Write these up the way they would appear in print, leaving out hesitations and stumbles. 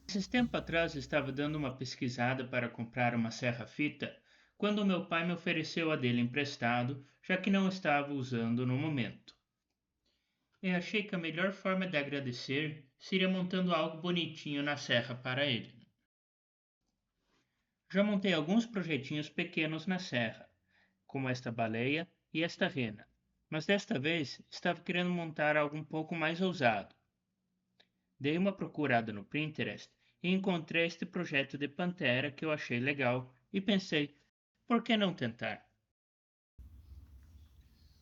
Esses tempos atrás estava dando uma pesquisada para comprar uma serra-fita, quando meu pai me ofereceu a dele emprestado, já que não estava usando no momento. Eu achei que a melhor forma de agradecer seria montando algo bonitinho na serra para ele. Já montei alguns projetinhos pequenos na serra, como esta baleia e esta rena, mas desta vez estava querendo montar algo um pouco mais ousado. Dei uma procurada no Pinterest e encontrei este projeto de pantera que eu achei legal e pensei, por que não tentar?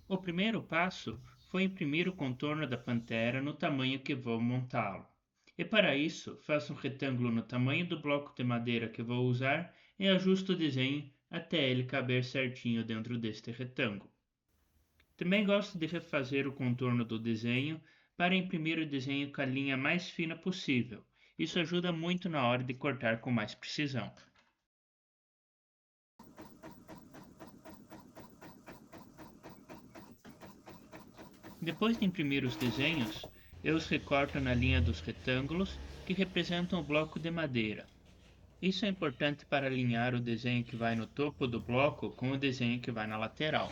O primeiro passo foi imprimir o contorno da pantera no tamanho que vou montá-lo. E para isso, faço um retângulo no tamanho do bloco de madeira que vou usar e ajusto o desenho até ele caber certinho dentro deste retângulo. Também gosto de refazer o contorno do desenho para imprimir o desenho com a linha mais fina possível. Isso ajuda muito na hora de cortar com mais precisão. Depois de imprimir os desenhos, eu os recorto na linha dos retângulos que representam o bloco de madeira. Isso é importante para alinhar o desenho que vai no topo do bloco com o desenho que vai na lateral.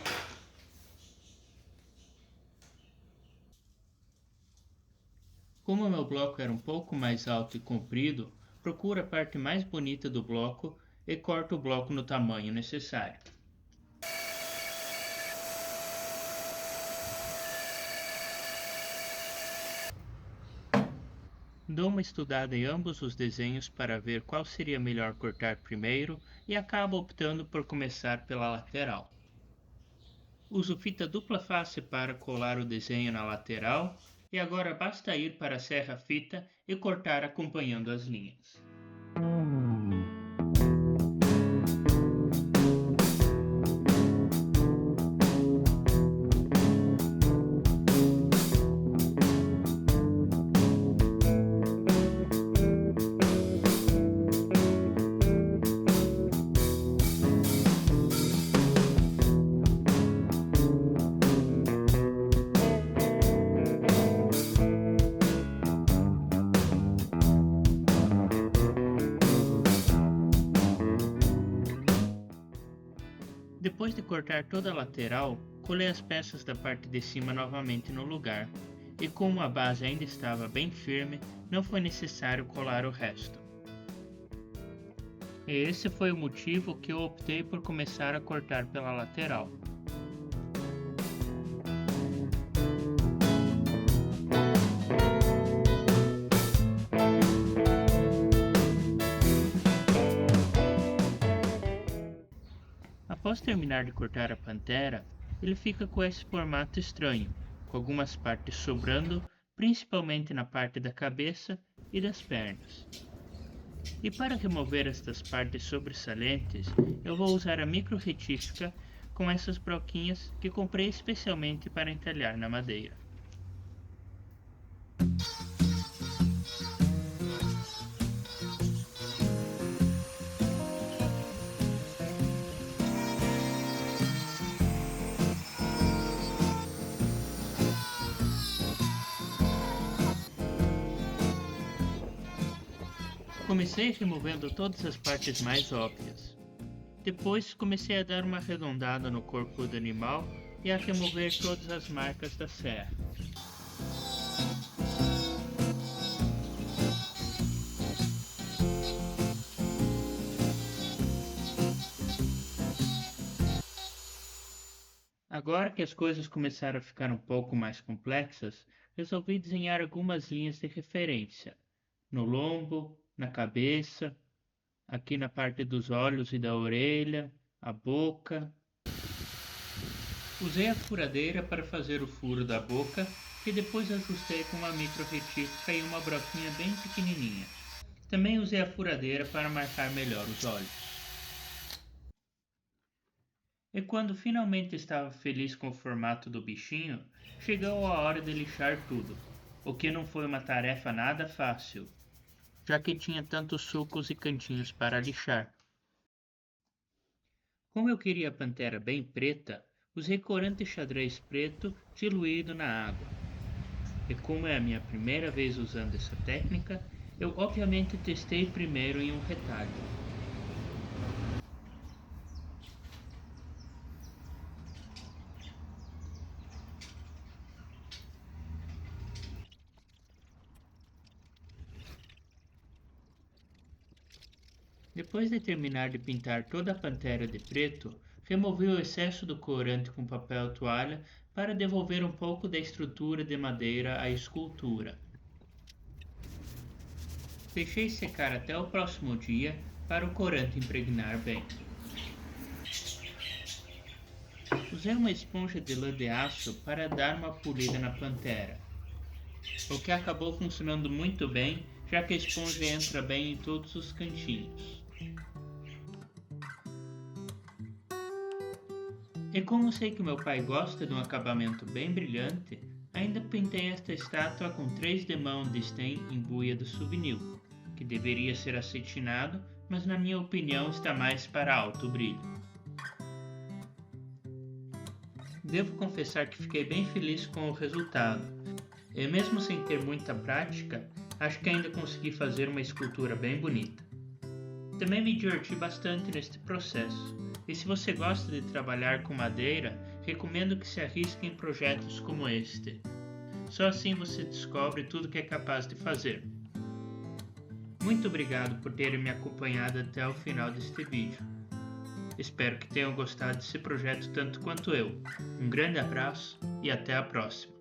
Como o meu bloco era um pouco mais alto e comprido, procuro a parte mais bonita do bloco e corto o bloco no tamanho necessário. Dou uma estudada em ambos os desenhos para ver qual seria melhor cortar primeiro e acabo optando por começar pela lateral. Uso fita dupla face para colar o desenho na lateral e agora basta ir para a serra-fita e cortar acompanhando as linhas. Depois de cortar toda a lateral, colei as peças da parte de cima novamente no lugar, e como a base ainda estava bem firme, não foi necessário colar o resto. E esse foi o motivo que eu optei por começar a cortar pela lateral. Após terminar de cortar a pantera, ele fica com esse formato estranho, com algumas partes sobrando, principalmente na parte da cabeça e das pernas. E para remover estas partes sobressalentes, eu vou usar a micro retífica com essas broquinhas que comprei especialmente para entalhar na madeira. Comecei removendo todas as partes mais óbvias. Depois comecei a dar uma arredondada no corpo do animal e a remover todas as marcas da serra. Agora que as coisas começaram a ficar um pouco mais complexas, resolvi desenhar algumas linhas de referência, no lombo, na cabeça, aqui na parte dos olhos e da orelha, a boca. Usei a furadeira para fazer o furo da boca e depois ajustei com uma micro retífica e uma broquinha bem pequenininha. Também usei a furadeira para marcar melhor os olhos. E quando finalmente estava feliz com o formato do bichinho, chegou a hora de lixar tudo, o que não foi uma tarefa nada fácil, já que tinha tantos sulcos e cantinhos para lixar. Como eu queria a pantera bem preta, usei corante xadrez preto diluído na água. E como é a minha primeira vez usando essa técnica, Eu obviamente testei primeiro em um retalho. Depois de terminar de pintar toda a pantera de preto, removi o excesso do corante com papel toalha para devolver um pouco da estrutura de madeira à escultura. Deixei secar até o próximo dia para o corante impregnar bem. Usei uma esponja de lã de aço para dar uma polida na pantera, o que acabou funcionando muito bem, já que a esponja entra bem em todos os cantinhos. E como sei que meu pai gosta de um acabamento bem brilhante, ainda pintei esta estátua com 3 demãos de Stem em buia de souvenir, que deveria ser acetinado, mas na minha opinião está mais para alto brilho. Devo confessar que fiquei bem feliz com o resultado, e mesmo sem ter muita prática, acho que ainda consegui fazer uma escultura bem bonita. Também me diverti bastante neste processo, e se você gosta de trabalhar com madeira, recomendo que se arrisque em projetos como este. Só assim você descobre tudo que é capaz de fazer. Muito obrigado por terem me acompanhado até o final deste vídeo. Espero que tenham gostado desse projeto tanto quanto eu. Um grande abraço e até a próxima!